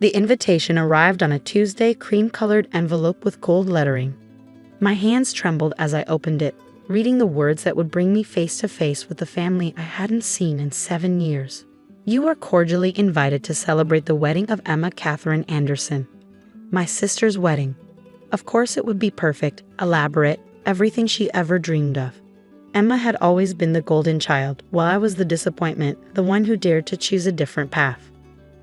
The invitation arrived on a Tuesday, cream-colored envelope with gold lettering. My hands trembled as I opened it, reading the words that would bring me face to face with the family I hadn't seen in 7 years. You are cordially invited to celebrate the wedding of Emma Catherine Anderson. My sister's wedding. Of course it would be perfect, elaborate, everything she ever dreamed of. Emma had always been the golden child, while I was the disappointment, the one who dared to choose a different path.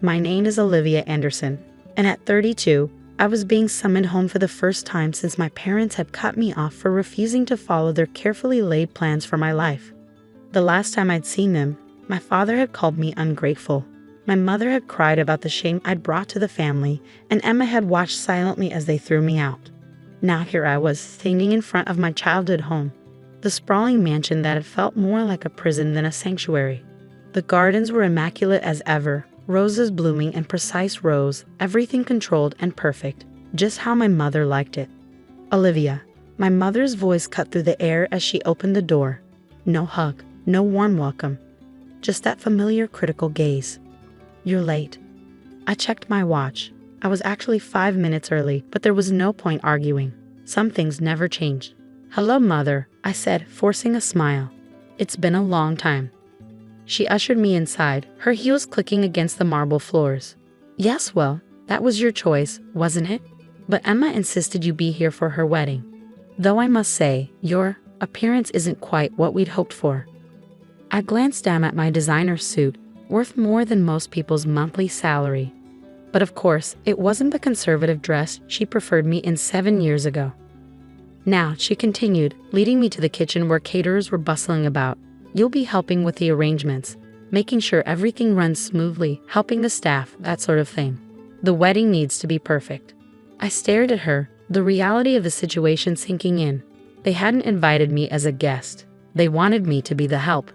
My name is Olivia Anderson, and at 32, I was being summoned home for the first time since my parents had cut me off for refusing to follow their carefully laid plans for my life. The last time I'd seen them, my father had called me ungrateful. My mother had cried about the shame I'd brought to the family, and Emma had watched silently as they threw me out. Now here I was, standing in front of my childhood home, the sprawling mansion that had felt more like a prison than a sanctuary. The gardens were immaculate as ever, roses blooming in precise rows, everything controlled and perfect, just how my mother liked it. Olivia, my mother's voice cut through the air as she opened the door. No hug, no warm welcome, just that familiar critical gaze. You're late. I checked my watch. I was actually 5 minutes early, but there was no point arguing. Some things never changed. Hello, Mother, I said, forcing a smile. It's been a long time. She ushered me inside, her heels clicking against the marble floors. Yes, well, that was your choice, wasn't it? But Emma insisted you be here for her wedding. Though I must say, your appearance isn't quite what we'd hoped for. I glanced down at my designer suit, worth more than most people's monthly salary. But of course, it wasn't the conservative dress she preferred me in 7 years ago. Now, she continued, leading me to the kitchen where caterers were bustling about. You'll be helping with the arrangements, making sure everything runs smoothly, helping the staff, that sort of thing. The wedding needs to be perfect. I stared at her, the reality of the situation sinking in. They hadn't invited me as a guest. They wanted me to be the help.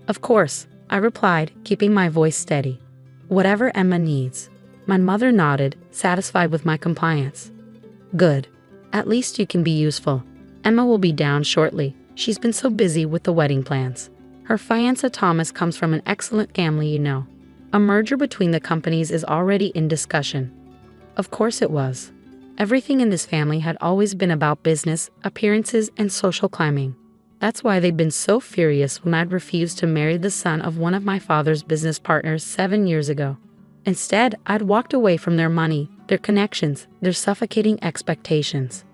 Of course, I replied, keeping my voice steady. Whatever Emma needs. My mother nodded, satisfied with my compliance. Good. At least you can be useful. Emma will be down shortly. She's been so busy with the wedding plans. Her fiancé Thomas comes from an excellent family, you know. A merger between the companies is already in discussion. Of course it was. Everything in this family had always been about business, appearances, and social climbing. That's why they'd been so furious when I'd refused to marry the son of one of my father's business partners 7 years ago. Instead, I'd walked away from their money, their connections, their suffocating expectations.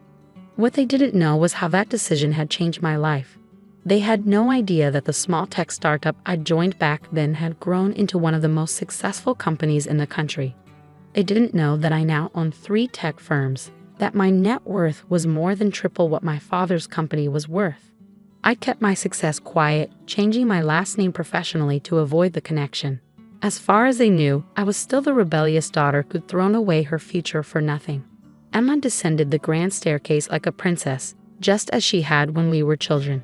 What they didn't know was how that decision had changed my life. They had no idea that the small tech startup I'd joined back then had grown into one of the most successful companies in the country. They didn't know that I now own 3 tech firms, that my net worth was more than triple what my father's company was worth. I kept my success quiet, changing my last name professionally to avoid the connection. As far as they knew, I was still the rebellious daughter who'd thrown away her future for nothing. Emma descended the grand staircase like a princess, just as she had when we were children.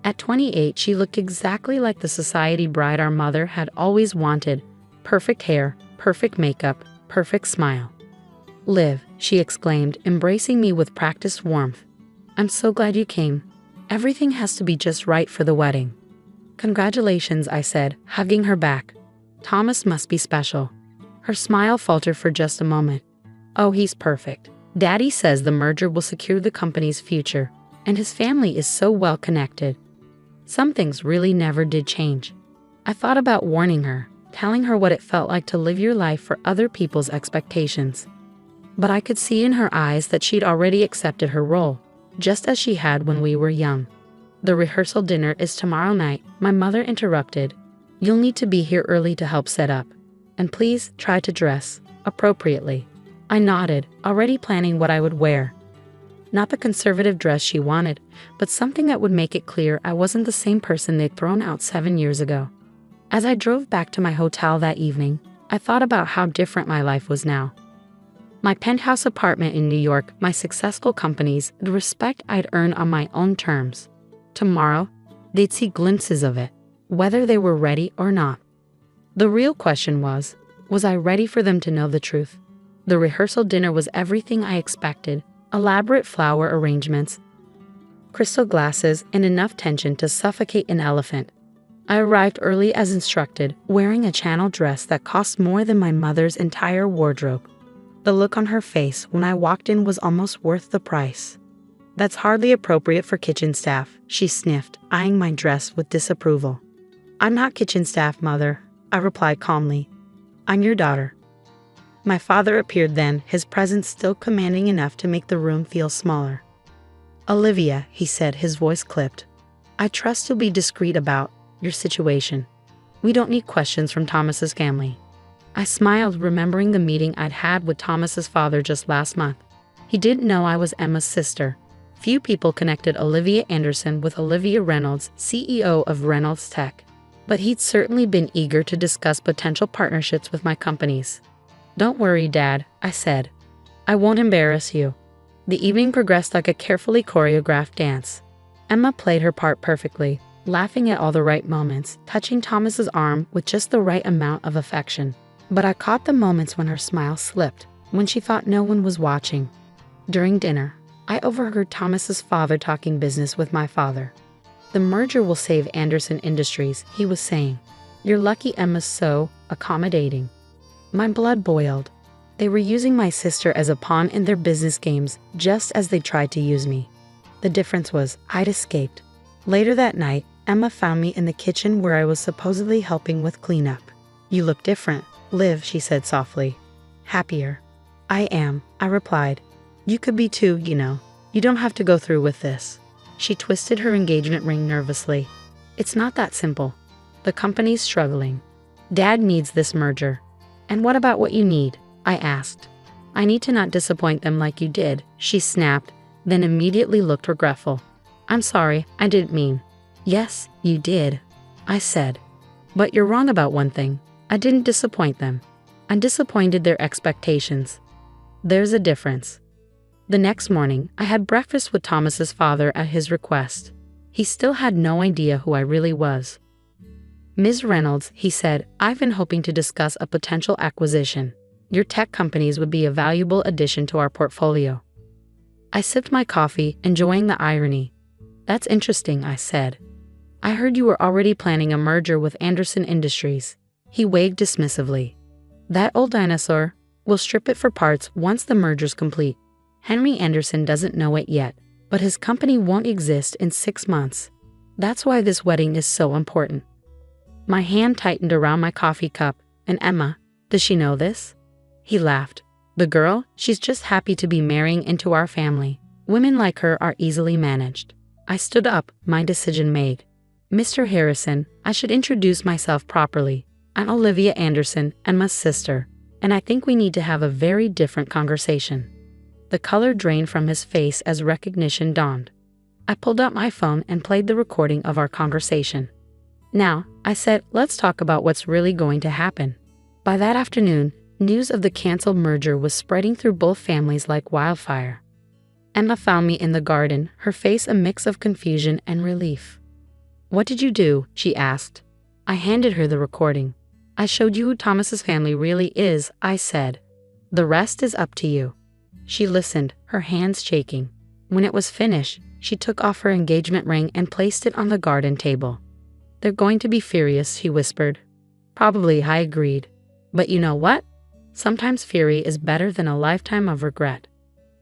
At 28, she looked exactly like the society bride our mother had always wanted. Perfect hair, perfect makeup, perfect smile. Liv, she exclaimed, embracing me with practiced warmth. I'm so glad you came. Everything has to be just right for the wedding. Congratulations, I said, hugging her back. Thomas must be special. Her smile faltered for just a moment. Oh, he's perfect. Daddy says the merger will secure the company's future, and his family is so well connected. Some things really never did change. I thought about warning her, telling her what it felt like to live your life for other people's expectations. But I could see in her eyes that she'd already accepted her role, just as she had when we were young. The rehearsal dinner is tomorrow night, my mother interrupted. You'll need to be here early to help set up. And please try to dress appropriately. I nodded, already planning what I would wear. Not the conservative dress she wanted, but something that would make it clear I wasn't the same person they'd thrown out 7 years ago. As I drove back to my hotel that evening, I thought about how different my life was now. My penthouse apartment in New York, my successful companies, the respect I'd earned on my own terms. Tomorrow, they'd see glimpses of it, whether they were ready or not. The real question was I ready for them to know the truth? The rehearsal dinner was everything I expected. Elaborate flower arrangements, crystal glasses, and enough tension to suffocate an elephant. I arrived early as instructed, wearing a Channel dress that cost more than my mother's entire wardrobe. The look on her face when I walked in was almost worth the price. That's hardly appropriate for kitchen staff, she sniffed, eyeing my dress with disapproval. I'm not kitchen staff, Mother, I replied calmly. I'm your daughter. My father appeared then, his presence still commanding enough to make the room feel smaller. Olivia, he said, his voice clipped. I trust you'll be discreet about your situation. We don't need questions from Thomas's family. I smiled, remembering the meeting I'd had with Thomas's father just last month. He didn't know I was Emma's sister. Few people connected Olivia Anderson with Olivia Reynolds, CEO of Reynolds Tech. But he'd certainly been eager to discuss potential partnerships with my companies. Don't worry, Dad, I said. I won't embarrass you. The evening progressed like a carefully choreographed dance. Emma played her part perfectly, laughing at all the right moments, touching Thomas's arm with just the right amount of affection. But I caught the moments when her smile slipped, when she thought no one was watching. During dinner, I overheard Thomas's father talking business with my father. The merger will save Anderson Industries, he was saying. You're lucky Emma's so accommodating. My blood boiled. They were using my sister as a pawn in their business games, just as they tried to use me. The difference was, I'd escaped. Later that night, Emma found me in the kitchen where I was supposedly helping with cleanup. You look different, Liv, she said softly. Happier. I am, I replied. You could be too, you know. You don't have to go through with this. She twisted her engagement ring nervously. It's not that simple. The company's struggling. Dad needs this merger. And what about what you need? I asked. I need to not disappoint them like you did, she snapped, then immediately looked regretful. I'm sorry, I didn't mean. Yes, you did, I said. But you're wrong about one thing. I didn't disappoint them. I disappointed their expectations. There's a difference. The next morning, I had breakfast with Thomas's father at his request. He still had no idea who I really was. Ms. Reynolds, he said, I've been hoping to discuss a potential acquisition. Your tech companies would be a valuable addition to our portfolio. I sipped my coffee, enjoying the irony. That's interesting, I said. I heard you were already planning a merger with Anderson Industries. He waved dismissively. That old dinosaur, we'll strip it for parts once the merger's complete. Henry Anderson doesn't know it yet, but his company won't exist in 6 months. That's why this wedding is so important. My hand tightened around my coffee cup, and Emma, does she know this? He laughed. The girl, she's just happy to be marrying into our family. Women like her are easily managed. I stood up, my decision made. Mr. Harrison, I should introduce myself properly. I'm Olivia Anderson, Emma's sister, and I think we need to have a very different conversation. The color drained from his face as recognition dawned. I pulled out my phone and played the recording of our conversation. Now, I said, let's talk about what's really going to happen. By that afternoon, news of the canceled merger was spreading through both families like wildfire. Emma found me in the garden, her face a mix of confusion and relief. What did you do? She asked. I handed her the recording. I showed you who Thomas's family really is, I said. The rest is up to you. She listened, her hands shaking. When it was finished, she took off her engagement ring and placed it on the garden table. They're going to be furious, she whispered. Probably, I agreed. But you know what? Sometimes fury is better than a lifetime of regret.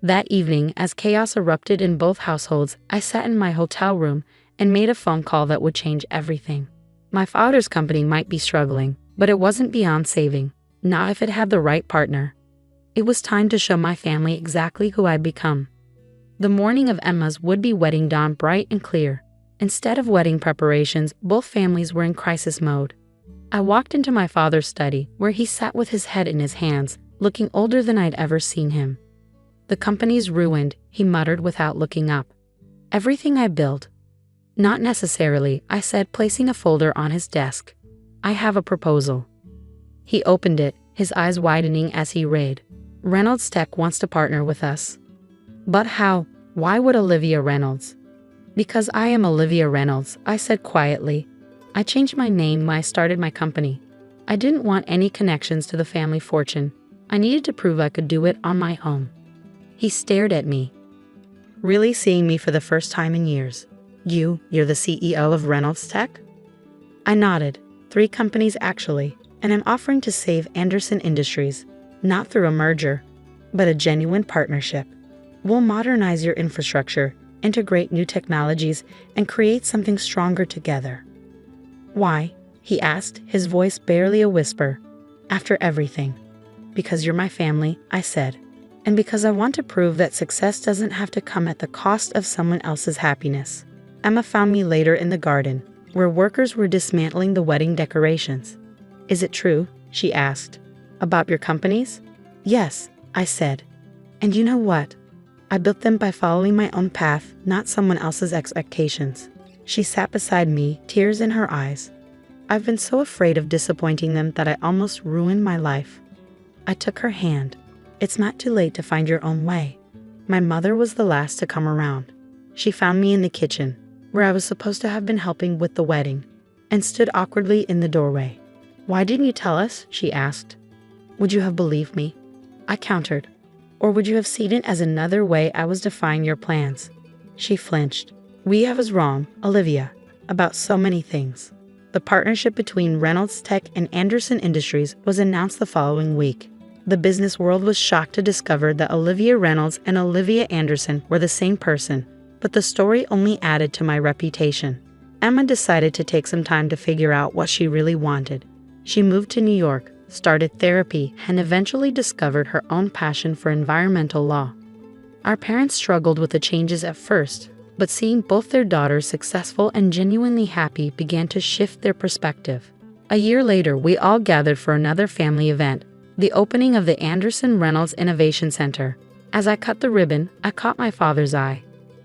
That evening, as chaos erupted in both households, I sat in my hotel room and made a phone call that would change everything. My father's company might be struggling, but it wasn't beyond saving, not if it had the right partner. It was time to show my family exactly who I'd become. The morning of Emma's would-be wedding dawned bright and clear. Instead of wedding preparations, both families were in crisis mode. I walked into my father's study, where he sat with his head in his hands, looking older than I'd ever seen him. The company's ruined, he muttered without looking up. Everything I built. Not necessarily, I said, placing a folder on his desk. I have a proposal. He opened it, his eyes widening as he read. Reynolds Tech wants to partner with us. But how? Why would Olivia Reynolds? Because I am Olivia Reynolds, I said quietly. I changed my name when I started my company. I didn't want any connections to the family fortune. I needed to prove I could do it on my own. He stared at me. Really seeing me for the first time in years. You're the CEO of Reynolds Tech? I nodded. 3 companies actually, and I'm offering to save Anderson Industries. Not through a merger, but a genuine partnership. We'll modernize your infrastructure, integrate new technologies, and create something stronger together. Why? He asked, his voice barely a whisper. After everything. Because you're my family, I said. And because I want to prove that success doesn't have to come at the cost of someone else's happiness. Emma found me later in the garden, where workers were dismantling the wedding decorations. Is it true? She asked. About your companies? Yes, I said. And you know what? I built them by following my own path, not someone else's expectations. She sat beside me, tears in her eyes. I've been so afraid of disappointing them that I almost ruined my life. I took her hand. It's not too late to find your own way. My mother was the last to come around. She found me in the kitchen, where I was supposed to have been helping with the wedding, and stood awkwardly in the doorway. Why didn't you tell us? She asked. Would you have believed me? I countered. Or would you have seen it as another way I was defying your plans? She flinched. I was wrong, Olivia, about so many things. The partnership between Reynolds Tech and Anderson Industries was announced the following week. The business world was shocked to discover that Olivia Reynolds and Olivia Anderson were the same person, but the story only added to my reputation. Emma decided to take some time to figure out what she really wanted. She moved to New York, started therapy, and eventually discovered her own passion for environmental law. Our parents struggled with the changes at first, but seeing both their daughters successful and genuinely happy began to shift their perspective. A year later, we all gathered for another family event, the opening of the Anderson Reynolds Innovation Center. As I cut the ribbon, I caught my father's eye.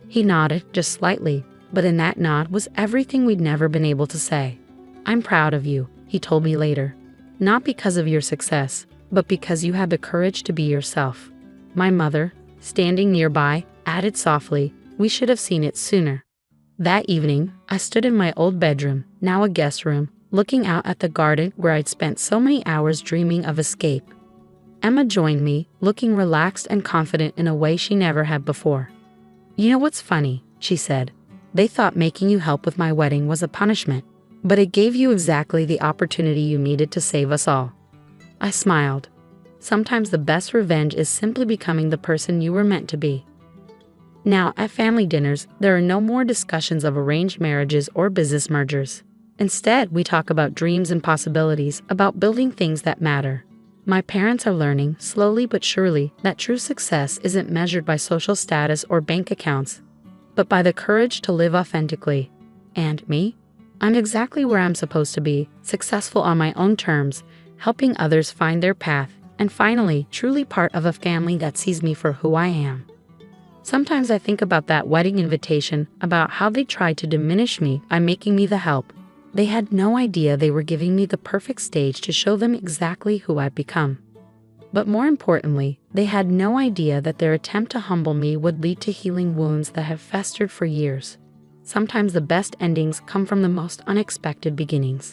He nodded, just slightly, but in that nod was everything we'd never been able to say. I'm proud of you, he told me later. Not because of your success, but because you had the courage to be yourself. My mother, standing nearby, added softly, we should have seen it sooner. That evening, I stood in my old bedroom, now a guest room, looking out at the garden where I'd spent so many hours dreaming of escape. Emma joined me, looking relaxed and confident in a way she never had before. You know what's funny, she said. They thought making you help with my wedding was a punishment, but it gave you exactly the opportunity you needed to save us all. I smiled. Sometimes the best revenge is simply becoming the person you were meant to be. Now, at family dinners, there are no more discussions of arranged marriages or business mergers. Instead, we talk about dreams and possibilities, about building things that matter. My parents are learning, slowly but surely, that true success isn't measured by social status or bank accounts, but by the courage to live authentically. And me? I'm exactly where I'm supposed to be, successful on my own terms, helping others find their path, and finally, truly part of a family that sees me for who I am. Sometimes I think about that wedding invitation, about how they tried to diminish me by making me the help. They had no idea they were giving me the perfect stage to show them exactly who I'd become. But more importantly, they had no idea that their attempt to humble me would lead to healing wounds that have festered for years. Sometimes the best endings come from the most unexpected beginnings.